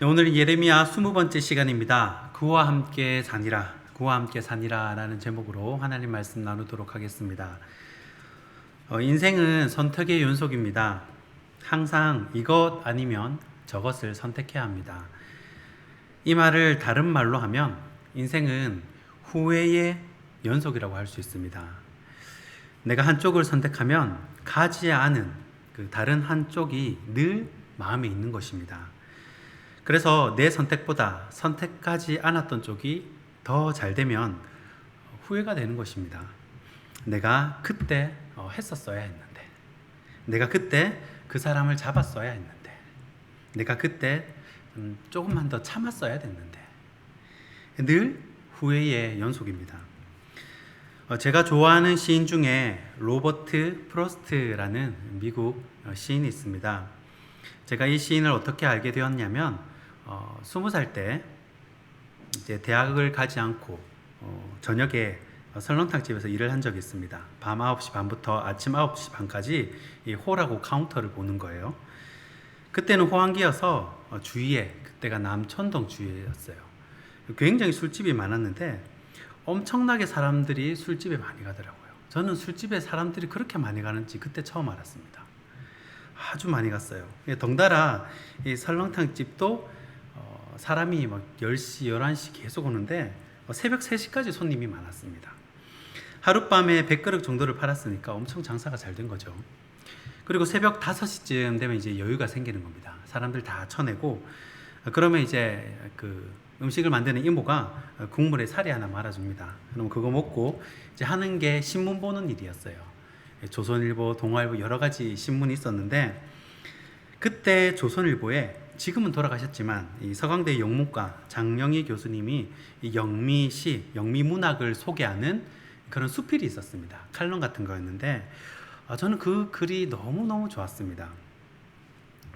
네, 오늘 예레미야 20번째 시간입니다. 그와 함께 사니라, 그와 함께 사니라 라는 제목으로 하나님 말씀 나누도록 하겠습니다. 인생은 선택의 연속입니다. 항상 이것 아니면 저것을 선택해야 합니다. 이 말을 다른 말로 하면 인생은 후회의 연속이라고 할 수 있습니다. 내가 한쪽을 선택하면 가지 않은 그 다른 한쪽이 늘 마음에 있는 것입니다. 그래서 내 선택보다 선택하지 않았던 쪽이 더 잘 되면 후회가 되는 것입니다. 내가 그때 했었어야 했는데, 내가 그때 그 사람을 잡았어야 했는데, 내가 그때 조금만 더 참았어야 됐는데, 늘 후회의 연속입니다. 제가 좋아하는 시인 중에 로버트 프로스트라는 미국 시인이 있습니다. 제가 이 시인을 어떻게 알게 되었냐면 20살 때 이제 대학을 가지 않고 저녁에 설렁탕 집에서 일을 한 적이 있습니다. 밤 9시 반부터 아침 9시 반까지 이 홀하고 카운터를 보는 거예요. 그때는 호황기여서 주위에, 그때가 남천동 주위였어요. 굉장히 술집이 많았는데 엄청나게 사람들이 술집에 많이 가더라고요. 저는 술집에 사람들이 그렇게 많이 가는지 그때 처음 알았습니다. 아주 많이 갔어요. 덩달아 이 설렁탕 집도 사람이 막 10시, 11시 계속 오는데 새벽 3시까지 손님이 많았습니다. 하룻밤에 100그릇 정도를 팔았으니까 엄청 장사가 잘 된 거죠. 그리고 새벽 5시쯤 되면 이제 여유가 생기는 겁니다. 사람들 다 쳐내고 그러면 이제 그 음식을 만드는 이모가 국물에 사리 하나 말아줍니다. 그럼 그거 먹고 이제 하는 게 신문 보는 일이었어요. 조선일보, 동아일보 여러 가지 신문이 있었는데 그때 조선일보에 지금은 돌아가셨지만 이 서강대 영문과 장영희 교수님이 이 영미시, 영미문학을 소개하는 그런 수필이 있었습니다. 칼럼 같은 거였는데 저는 그 글이 너무너무 좋았습니다.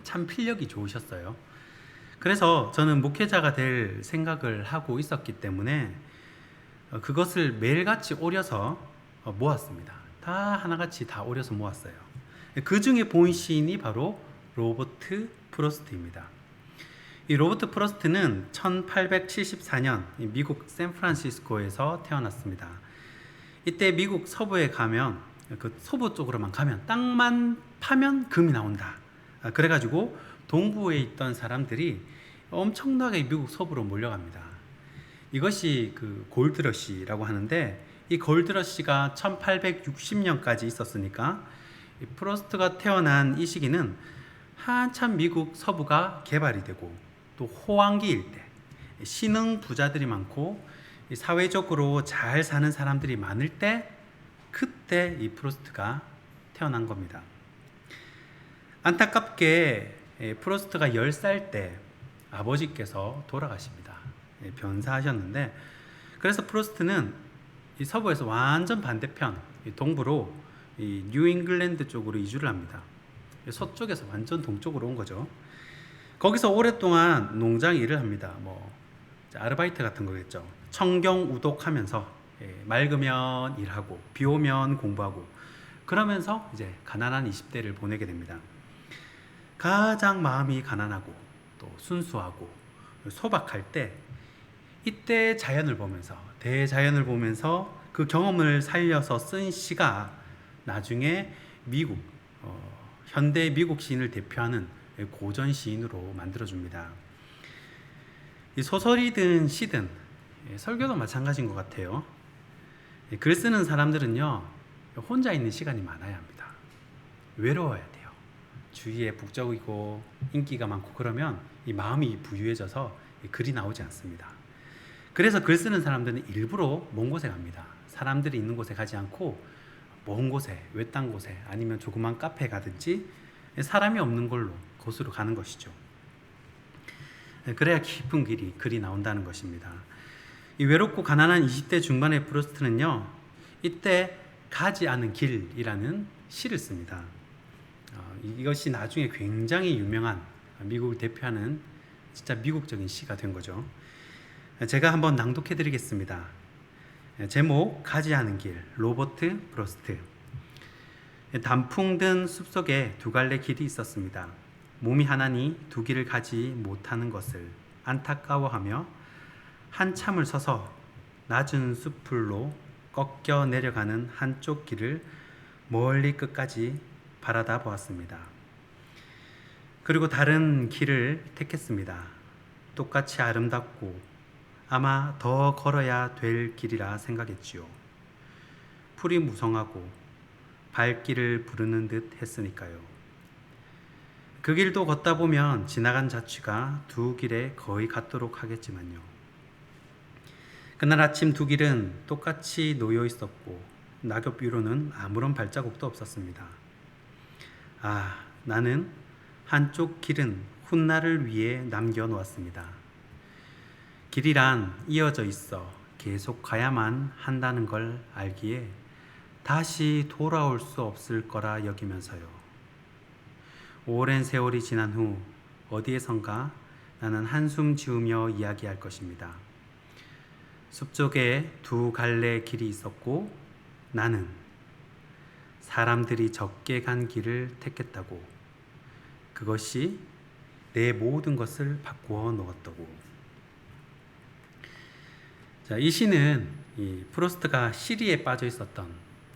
참 필력이 좋으셨어요. 그래서 저는 목회자가 될 생각을 하고 있었기 때문에 그것을 매일같이 오려서 모았습니다. 다 하나같이 다 오려서 모았어요. 그 중에 본 시인이 바로 로버트 프로스트입니다. 이 로버트 프로스트는 1874년 미국 샌프란시스코에서 태어났습니다. 이때 미국 서부에 가면 그 서부 쪽으로만 가면 땅만 파면 금이 나온다. 그래가지고 동부에 있던 사람들이 엄청나게 미국 서부로 몰려갑니다. 이것이 그 골드러시라고 하는데 이 골드러시가 1860년까지 있었으니까 이 프로스트가 태어난 이 시기는 한참 미국 서부가 개발이 되고 또 호황기일 때 신흥 부자들이 많고 사회적으로 잘 사는 사람들이 많을 때 그때 이 프로스트가 태어난 겁니다. 안타깝게 프로스트가 10살 때 아버지께서 돌아가십니다. 변사하셨는데 그래서 프로스트는 이 서부에서 완전 반대편 동부로 이 뉴잉글랜드 쪽으로 이주를 합니다. 서쪽에서 완전 동쪽으로 온 거죠. 거기서 오랫동안 농장 일을 합니다. 뭐 아르바이트 같은 거겠죠. 청경우독하면서 맑으면 일하고 비 오면 공부하고 그러면서 이제 가난한 20대를 보내게 됩니다. 가장 마음이 가난하고 또 순수하고 소박할 때 이때 자연을 보면서 대자연을 보면서 그 경험을 살려서 쓴 시가 나중에 미국 현대 미국 시인을 대표하는 고전 시인으로 만들어줍니다. 이 소설이든 시든 설교도 마찬가지인 것 같아요. 글 쓰는 사람들은요 혼자 있는 시간이 많아야 합니다. 외로워야 돼요. 주위에 북적이고 인기가 많고 그러면 이 마음이 부유해져서 글이 나오지 않습니다. 그래서 글 쓰는 사람들은 일부러 먼 곳에 갑니다. 사람들이 있는 곳에 가지 않고 먼 곳에, 외딴 곳에 아니면 조그만 카페에 가든지 사람이 없는 곳으로 가는 것이죠. 그래야 깊은 글이 나온다는 것입니다. 이 외롭고 가난한 20대 중반의 프로스트는요 이때 가지 않은 길이라는 시를 씁니다. 이것이 나중에 굉장히 유명한 미국을 대표하는 진짜 미국적인 시가 된 거죠. 제가 한번 낭독해 드리겠습니다. 제목 가지 않은 길, 로버트 프로스트. 단풍 든 숲속에 두 갈래 길이 있었습니다. 몸이 하나니 두 길을 가지 못하는 것을 안타까워하며 한참을 서서 낮은 숲으로 꺾여 내려가는 한쪽 길을 멀리 끝까지 바라다 보았습니다. 그리고 다른 길을 택했습니다. 똑같이 아름답고 아마 더 걸어야 될 길이라 생각했지요. 풀이 무성하고 발길을 부르는 듯 했으니까요. 그 길도 걷다 보면 지나간 자취가 두 길에 거의 같도록 하겠지만요. 그날 아침 두 길은 똑같이 놓여 있었고 낙엽 위로는 아무런 발자국도 없었습니다. 나는 한쪽 길은 훗날을 위해 남겨놓았습니다. 길이란 이어져 있어 계속 가야만 한다는 걸 알기에 다시 돌아올 수 없을 거라 여기면서요. 오랜 세월이 지난 후 어디에선가 나는 한숨 지으며 이야기할 것입니다. 숲속에 두 갈래 길이 있었고 나는 사람들이 적게 간 길을 택했다고. 그것이 내 모든 것을 바꾸어 놓았다고. 자, 이 시는 프로스트가 시리에 빠져 있었던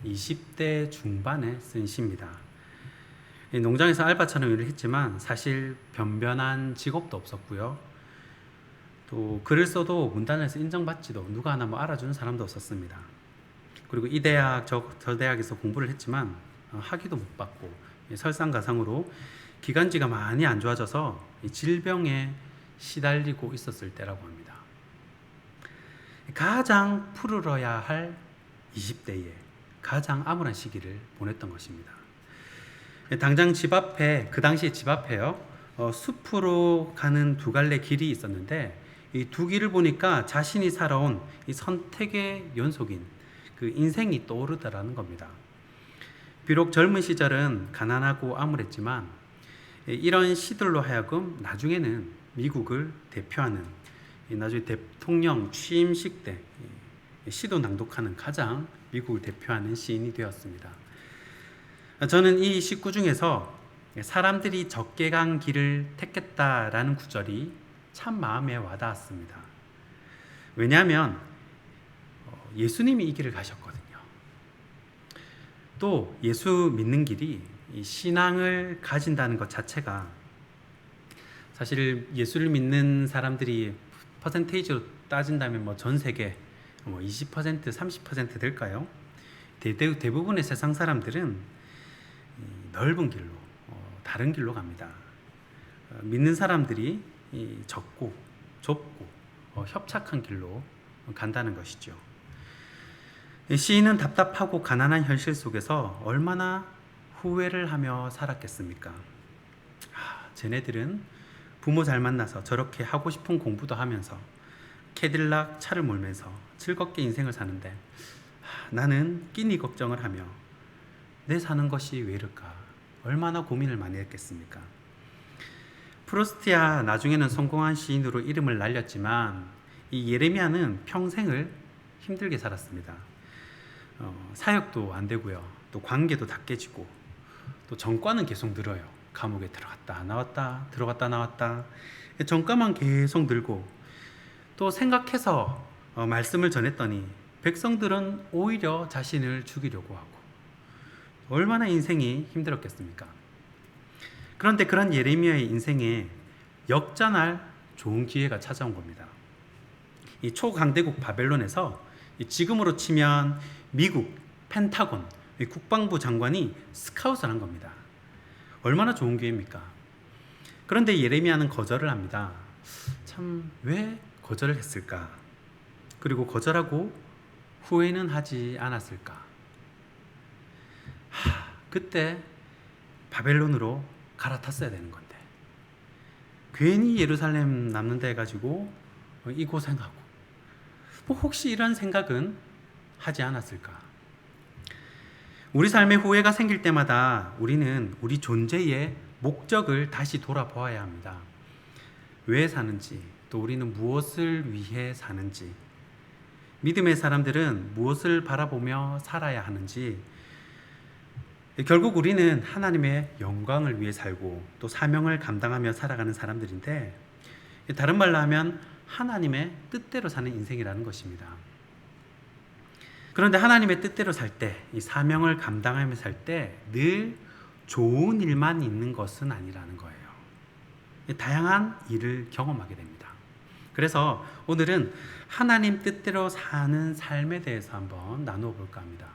20대 중반에 쓴 시입니다. 농장에서 알바처럼 일을 했지만 사실 변변한 직업도 없었고요. 또 글을 써도 문단에서 인정받지도 누가 하나 알아주는 사람도 없었습니다. 그리고 이 대학 저 대학에서 공부를 했지만 학위도 못 받고 설상가상으로 기관지가 많이 안 좋아져서 질병에 시달리고 있었을 때라고 합니다. 가장 푸르러야 할 20대에 가장 암울한 시기를 보냈던 것입니다. 당장 집 앞에, 그 당시에 집 앞에요, 숲으로 가는 두 갈래 길이 있었는데 이 두 길을 보니까 자신이 살아온 이 선택의 연속인 그 인생이 떠오르더라는 겁니다. 비록 젊은 시절은 가난하고 암울했지만 이런 시들로 하여금 나중에는 미국을 대표하는, 나중에 대통령 취임식 때 시도 낭독하는 가장 미국을 대표하는 시인이 되었습니다. 저는 이 시구 중에서 사람들이 적게 간 길을 택했다라는 구절이 참 마음에 와닿았습니다. 왜냐하면 예수님이 이 길을 가셨거든요. 또 예수 믿는 길이 이 신앙을 가진다는 것 자체가, 사실 예수를 믿는 사람들이 퍼센테이지로 따진다면 전 세계 20%, 30% 될까요? 대부분의 세상 사람들은 넓은 길로, 다른 길로 갑니다. 믿는 사람들이 적고 좁고 협착한 길로 간다는 것이죠. 시인은 답답하고 가난한 현실 속에서 얼마나 후회를 하며 살았겠습니까? 쟤네들은 부모 잘 만나서 저렇게 하고 싶은 공부도 하면서 캐딜락 차를 몰면서 즐겁게 인생을 사는데 나는 끼니 걱정을 하며 내 사는 것이 왜 이럴까? 얼마나 고민을 많이 했겠습니까? 프루스트야 나중에는 성공한 시인으로 이름을 날렸지만 이 예레미야는 평생을 힘들게 살았습니다. 사역도 안 되고요. 또 관계도 다 깨지고 또 전과는 계속 늘어요. 감옥에 들어갔다 나왔다 들어갔다 나왔다 전과만 계속 늘고, 또 생각해서 말씀을 전했더니 백성들은 오히려 자신을 죽이려고 하고 얼마나 인생이 힘들었겠습니까? 그런데 그런 예레미야의 인생에 역전할 좋은 기회가 찾아온 겁니다. 이 초강대국 바벨론에서 지금으로 치면 미국 펜타곤 국방부 장관이 스카웃을 한 겁니다. 얼마나 좋은 기회입니까? 그런데 예레미야는 거절을 합니다. 참 왜 거절을 했을까? 그리고 거절하고 후회는 하지 않았을까? 그때 바벨론으로 갈아탔어야 되는 건데 괜히 예루살렘 남는다 해가지고 이 고생하고 혹시 이런 생각은 하지 않았을까? 우리 삶에 후회가 생길 때마다 우리는 우리 존재의 목적을 다시 돌아보아야 합니다. 왜 사는지, 또 우리는 무엇을 위해 사는지, 믿음의 사람들은 무엇을 바라보며 살아야 하는지, 결국 우리는 하나님의 영광을 위해 살고 또 사명을 감당하며 살아가는 사람들인데, 다른 말로 하면 하나님의 뜻대로 사는 인생이라는 것입니다. 그런데 하나님의 뜻대로 살 때, 이 사명을 감당하며 살 때 늘 좋은 일만 있는 것은 아니라는 거예요. 다양한 일을 경험하게 됩니다. 그래서 오늘은 하나님 뜻대로 사는 삶에 대해서 한번 나누어 볼까 합니다.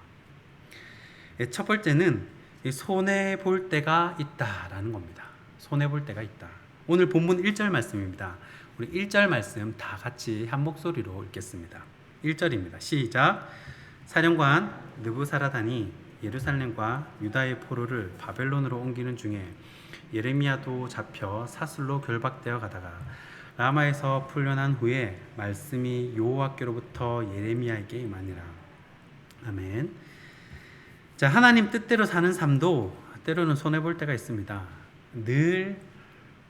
첫 번째는 손해 볼 때가 있다라는 겁니다. 손해 볼 때가 있다. 오늘 본문 1절 말씀입니다. 우리 1절 말씀 다 같이 한 목소리로 읽겠습니다. 1절입니다. 시작. 사령관 느부사라단이 예루살렘과 유다의 포로를 바벨론으로 옮기는 중에 예레미야도 잡혀 사슬로 결박되어 가다가 라마에서 풀려난 후에 말씀이 여호와께로부터 예레미야에게 임하니라. 아멘. 자, 하나님 뜻대로 사는 삶도 때로는 손해 볼 때가 있습니다. 늘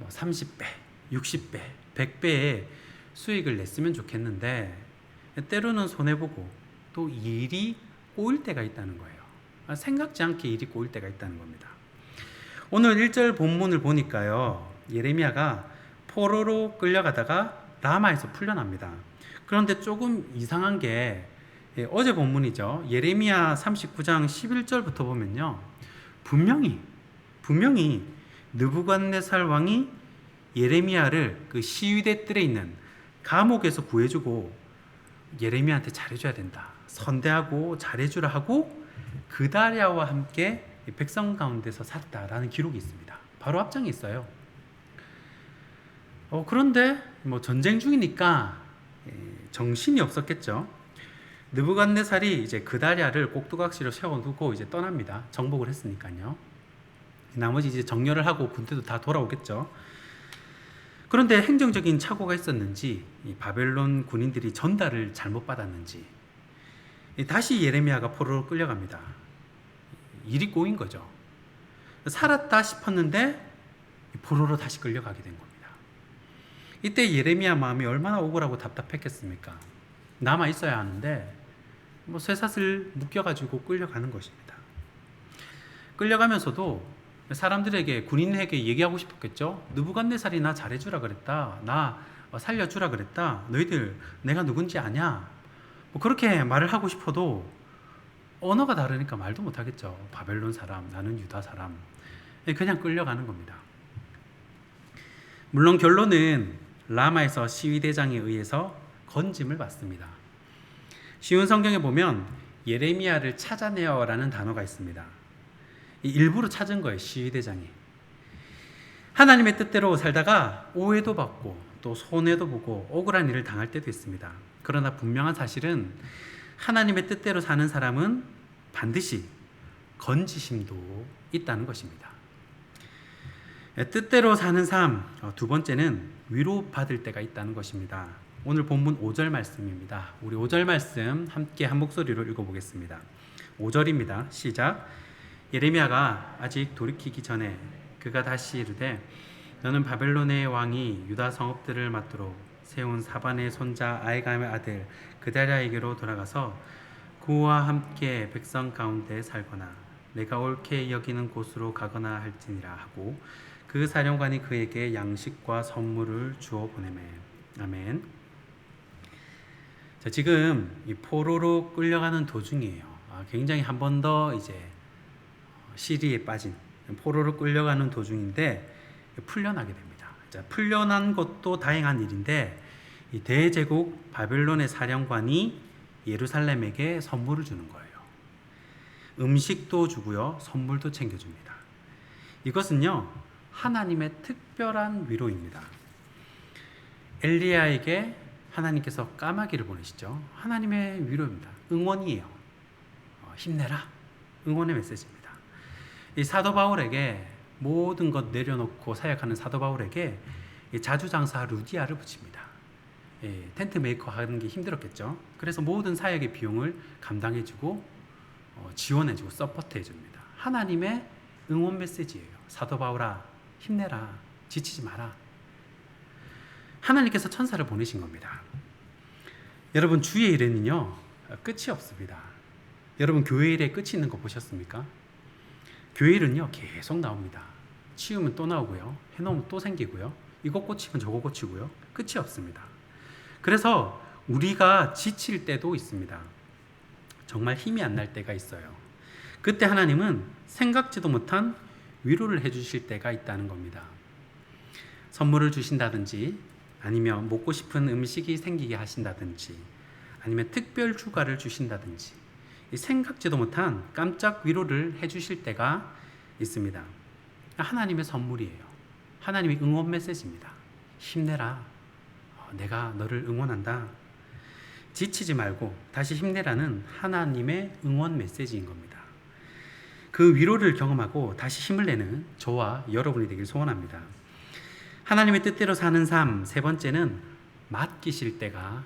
30배, 60배, 100배의 수익을 냈으면 좋겠는데 때로는 손해 보고 또 일이 꼬일 때가 있다는 거예요. 생각지 않게 일이 꼬일 때가 있다는 겁니다. 오늘 1절 본문을 보니까요, 예레미야가 포로로 끌려가다가 라마에서 풀려납니다. 그런데 조금 이상한 게 어제 본문이죠. 예레미야 39장 11절부터 보면요, 분명히 느부갓네살 왕이 예레미야를 그 시위대 뜰에 있는 감옥에서 구해주고 예레미야한테 잘해줘야 된다, 선대하고 잘해주라 하고 그다랴와 함께 백성 가운데서 살았다라는 기록이 있습니다. 바로 앞장에 있어요. 그런데 전쟁 중이니까 정신이 없었겠죠. 느부갓네살이 이제 그다랴를 꼭두각시로 세워두고 이제 떠납니다. 정복을 했으니까요. 나머지 이제 정렬을 하고 군대도 다 돌아오겠죠. 그런데 행정적인 착오가 있었는지 이 바벨론 군인들이 전달을 잘못 받았는지 다시 예레미야가 포로로 끌려갑니다. 일이 꼬인 거죠. 살았다 싶었는데 포로로 다시 끌려가게 된 겁니다. 이때 예레미야 마음이 얼마나 억울하고 답답했겠습니까? 남아 있어야 하는데 쇠사슬 묶여가지고 끌려가는 것입니다. 끌려가면서도 사람들에게, 군인에게 얘기하고 싶었겠죠. 느부갓네살이 나 잘해주라 그랬다, 나 살려주라 그랬다, 너희들 내가 누군지 아냐, 그렇게 말을 하고 싶어도 언어가 다르니까 말도 못하겠죠. 바벨론 사람, 나는 유다 사람. 그냥 끌려가는 겁니다. 물론 결론은 라마에서 시위대장에 의해서 건짐을 받습니다. 쉬운 성경에 보면 예레미야를 찾아내어라는 단어가 있습니다. 일부러 찾은 거예요, 시위대장이. 하나님의 뜻대로 살다가 오해도 받고 또 손해도 보고 억울한 일을 당할 때도 있습니다. 그러나 분명한 사실은 하나님의 뜻대로 사는 사람은 반드시 건지심도 있다는 것입니다. 뜻대로 사는 삶, 두 번째는 위로받을 때가 있다는 것입니다. 오늘 본문 5절 말씀입니다. 우리 5절 말씀 함께 한 목소리로 읽어보겠습니다. 5절입니다. 시작. 예레미야가 아직 돌이키기 전에 그가 다시 이르되 너는 바벨론의 왕이 유다 성읍들을 맡도록 세운 사반의 손자 아이감의 아들 그다랴에게로 돌아가서 그와 함께 백성 가운데 살거나 내가 옳게 여기는 곳으로 가거나 할지니라 하고 그 사령관이 그에게 양식과 선물을 주어 보내매. 아멘. 자, 지금 이 포로로 끌려가는 도중이에요. 굉장히 한 번 더 이제 시리에 빠진 포로로 끌려가는 도중인데 풀려나게 됩니다. 자, 풀려난 것도 다행한 일인데 이 대제국 바벨론의 사령관이 예루살렘에게 선물을 주는 거예요. 음식도 주고요, 선물도 챙겨줍니다. 이것은요, 하나님의 특별한 위로입니다. 엘리야에게 하나님께서 까마귀를 보내시죠. 하나님의 위로입니다. 응원이에요. 힘내라. 응원의 메시지입니다. 이 사도 바울에게 모든 것 내려놓고 사역하는 사도 바울에게 자주장사 루디아를 붙입니다. 텐트 메이커 하는 게 힘들었겠죠. 그래서 모든 사역의 비용을 감당해주고 지원해주고 서포트해줍니다. 하나님의 응원 메시지예요. 사도 바울아, 힘내라. 지치지 마라. 하나님께서 천사를 보내신 겁니다. 여러분, 주의 일에는요 끝이 없습니다. 여러분, 교회 일에 끝이 있는 거 보셨습니까? 교일은요 계속 나옵니다. 치우면 또 나오고요, 해놓으면 또 생기고요, 이거 꽂히면 저거 꽂히고요, 끝이 없습니다. 그래서 우리가 지칠 때도 있습니다. 정말 힘이 안 날 때가 있어요. 그때 하나님은 생각지도 못한 위로를 해주실 때가 있다는 겁니다. 선물을 주신다든지, 아니면 먹고 싶은 음식이 생기게 하신다든지, 아니면 특별 휴가를 주신다든지, 생각지도 못한 깜짝 위로를 해주실 때가 있습니다. 하나님의 선물이에요. 하나님의 응원 메시지입니다. 힘내라. 내가 너를 응원한다. 지치지 말고 다시 힘내라는 하나님의 응원 메시지인 겁니다. 그 위로를 경험하고 다시 힘을 내는 저와 여러분이 되길 소원합니다. 하나님의 뜻대로 사는 삶, 세 번째는 맡기실 때가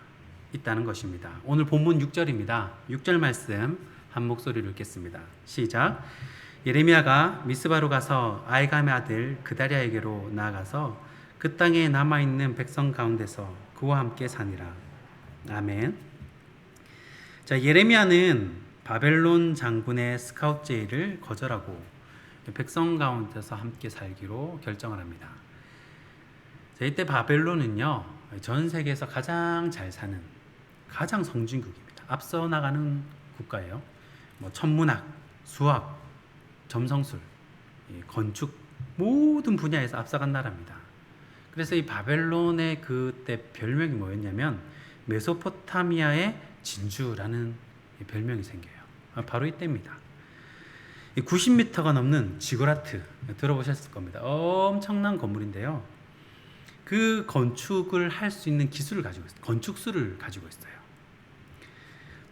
있다는 것입니다. 오늘 본문 6절입니다. 6절 말씀 한 목소리로 읽겠습니다. 시작. 예레미야가 미스바로 가서 아이감의 아들 그다랴에게로 나아가서 그 땅에 남아있는 백성 가운데서 그와 함께 사니라. 아멘. 자, 예레미야는 바벨론 장군의 스카웃 제의를 거절하고 백성 가운데서 함께 살기로 결정을 합니다. 자, 이때 바벨론은요, 전 세계에서 가장 잘 사는, 가장 성진국입니다. 앞서 나가는 국가예요. 천문학, 수학, 점성술, 건축 모든 분야에서 앞서간 나라입니다. 그래서 이 바벨론의 그때 별명이 뭐였냐면 메소포타미아의 진주라는 별명이 생겨요. 바로 이때입니다. 90m가 넘는 지구라트 들어보셨을 겁니다. 엄청난 건물인데요. 그 건축을 할 수 있는 기술을 가지고 있어요. 건축술을 가지고 있어요.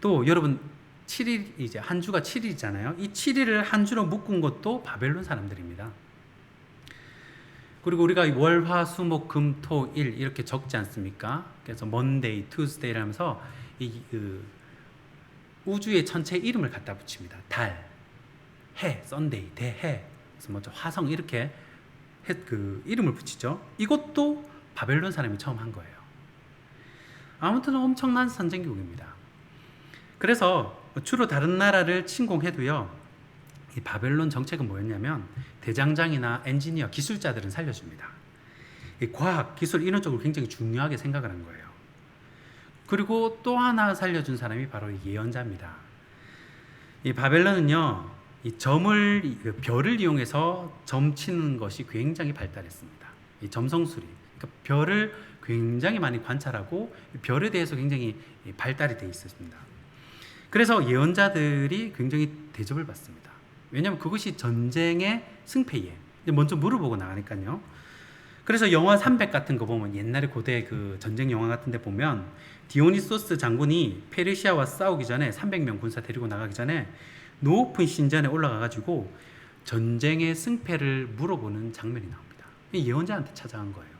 또 여러분 7일, 이제 한 주가 7일이잖아요. 이 7일을 한 주로 묶은 것도 바벨론 사람들입니다. 그리고 우리가 월, 화, 수, 목, 금, 토, 일 이렇게 적지 않습니까? 그래서 먼데이, 투스데이를 하면서 우주의 전체 이름을 갖다 붙입니다. 달, 해, 썬데이, 대해, 그래서 먼저 화성 이렇게 그 이름을 붙이죠. 이것도 바벨론 사람이 처음 한 거예요. 아무튼 엄청난 선진국입니다. 그래서 주로 다른 나라를 침공해도요, 이 바벨론 정책은 뭐였냐면 대장장이나 엔지니어, 기술자들은 살려줍니다. 이 과학, 기술 이런 쪽을 굉장히 중요하게 생각을 한 거예요. 그리고 또 하나 살려준 사람이 바로 예언자입니다. 이 바벨론은요, 이 별을 이용해서 점치는 것이 굉장히 발달했습니다. 이 점성술이, 그러니까 별을 굉장히 많이 관찰하고 별에 대해서 굉장히 발달이 되어 있었습니다. 그래서 예언자들이 굉장히 대접을 받습니다. 왜냐하면 그것이 전쟁의 승패에 먼저 물어보고 나가니까요. 그래서 영화 300 같은 거 보면, 옛날에 고대 그 전쟁 영화 같은 데 보면 디오니소스 장군이 페르시아와 싸우기 전에 300명 군사 데리고 나가기 전에 높은 신전에 올라가 가지고 전쟁의 승패를 물어보는 장면이 나옵니다. 예언자한테 찾아간 거예요.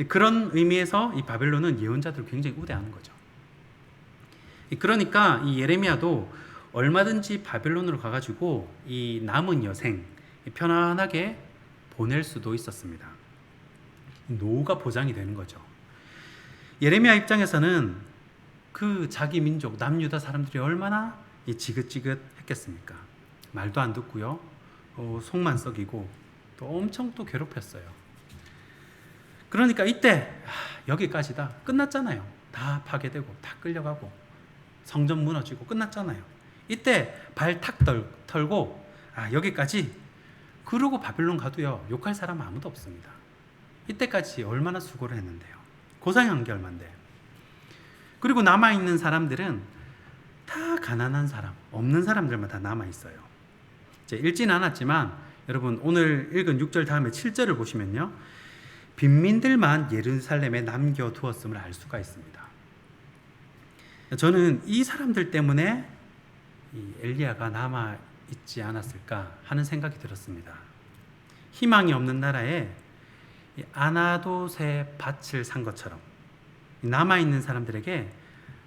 그런 의미에서 이 바벨론은 예언자들을 굉장히 우대하는 거죠. 그러니까 이 예레미야도 얼마든지 바벨론으로 가가지고 이 남은 여생 편안하게 보낼 수도 있었습니다. 노후가 보장이 되는 거죠. 예레미야 입장에서는 그 자기 민족 남유다 사람들이 얼마나 지긋지긋했겠습니까? 말도 안 듣고요, 속만 썩이고 또 엄청 또 괴롭혔어요. 그러니까 이때 여기까지다, 끝났잖아요. 다 파괴되고 다 끌려가고 성전 무너지고 끝났잖아요. 이때 발 탁 털고 여기까지, 그러고 바벨론 가도요 욕할 사람은 아무도 없습니다. 이때까지 얼마나 수고를 했는데요. 고생한 게 얼만데. 그리고 남아있는 사람들은 다 가난한 사람, 없는 두들만 다 남아있어요. 읽지는 않았지만 여러분 오늘 읽은 6절 다음에 7절을 보시면요, 빈민들만 예루살렘에 남겨두었음을 알 수가 있습니다. 저는 이 사람들 때문에 이 엘리야가 남아있지 않았을까 하는 생각이 들었습니다. 희망이 없는 나라에 아나돗의 밭을 산 것처럼 남아있는 사람들에게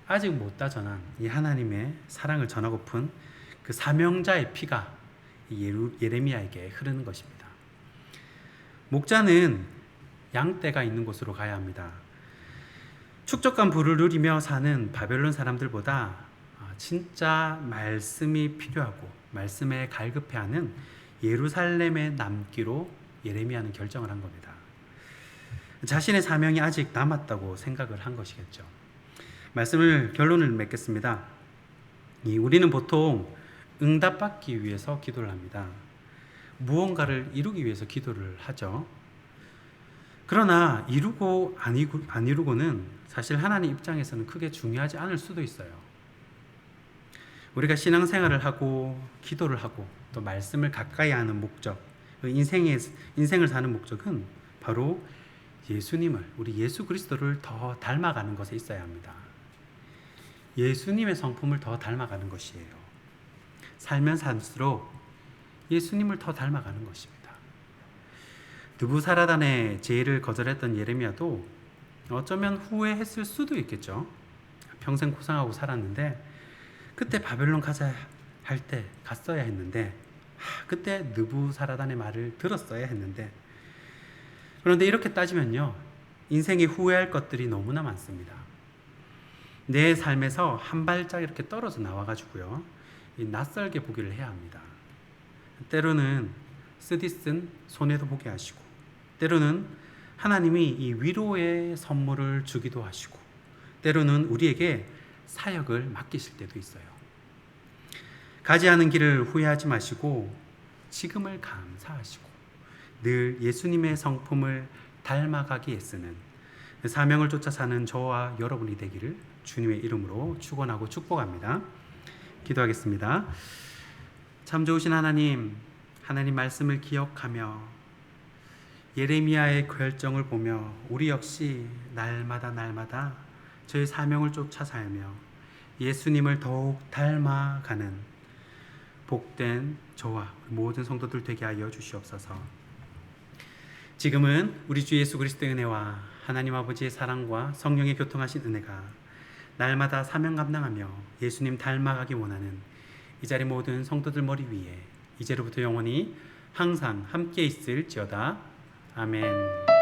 아직 못 다 전한 이 하나님의 사랑을 전하고픈 그 사명자의 피가 예레미야에게 흐르는 것입니다. 목자는 양떼가 있는 곳으로 가야 합니다. 축적한 부를 누리며 사는 바벨론 사람들보다 진짜 말씀이 필요하고 말씀에 갈급해하는 예루살렘에 남기로 예레미야는 결정을 한 겁니다. 자신의 사명이 아직 남았다고 생각을 한 것이겠죠. 결론을 맺겠습니다. 우리는 보통 응답받기 위해서 기도를 합니다. 무언가를 이루기 위해서 기도를 하죠. 그러나 이루고 안 이루고는 사실 하나님 입장에서는 크게 중요하지 않을 수도 있어요. 우리가 신앙생활을 하고 기도를 하고 또 말씀을 가까이 하는 목적, 인생을 사는 목적은 바로 예수님을, 우리 예수 그리스도를 더 닮아가는 것에 있어야 합니다. 예수님의 성품을 더 닮아가는 것이에요. 살면 살수록 예수님을 더 닮아가는 것입니다. 느부사라단의 제의를 거절했던 예레미야도 어쩌면 후회했을 수도 있겠죠. 평생 고생하고 살았는데 그때 바벨론 가자 할 때 갔어야 했는데 그때 느부사라단의 말을 들었어야 했는데, 그런데 이렇게 따지면요, 인생에 후회할 것들이 너무나 많습니다. 내 삶에서 한 발짝 이렇게 떨어져 나와가지고요, 낯설게 보기를 해야 합니다. 때로는 쓰디쓴 손해도 보게 하시고, 때로는 하나님이 이 위로의 선물을 주기도 하시고, 때로는 우리에게 사역을 맡기실 때도 있어요. 가지 않은 길을 후회하지 마시고 지금을 감사하시고 늘 예수님의 성품을 닮아가기 애쓰는 사명을 쫓아 사는 저와 여러분이 되기를 주님의 이름으로 축원하고 축복합니다. 기도하겠습니다. 참 좋으신 하나님 말씀을 기억하며 예레미야의 결정을 보며 우리 역시 날마다 저의 사명을 쫓아 살며 예수님을 더욱 닮아가는 복된 저와 모든 성도들 되게 하여 주시옵소서. 지금은 우리 주 예수 그리스도의 은혜와 하나님 아버지의 사랑과 성령의 교통하신 은혜가 날마다 사명 감당하며 예수님 닮아가기 원하는 이 자리 모든 성도들 머리 위에 이제로부터 영원히 항상 함께 있을지어다. 아멘.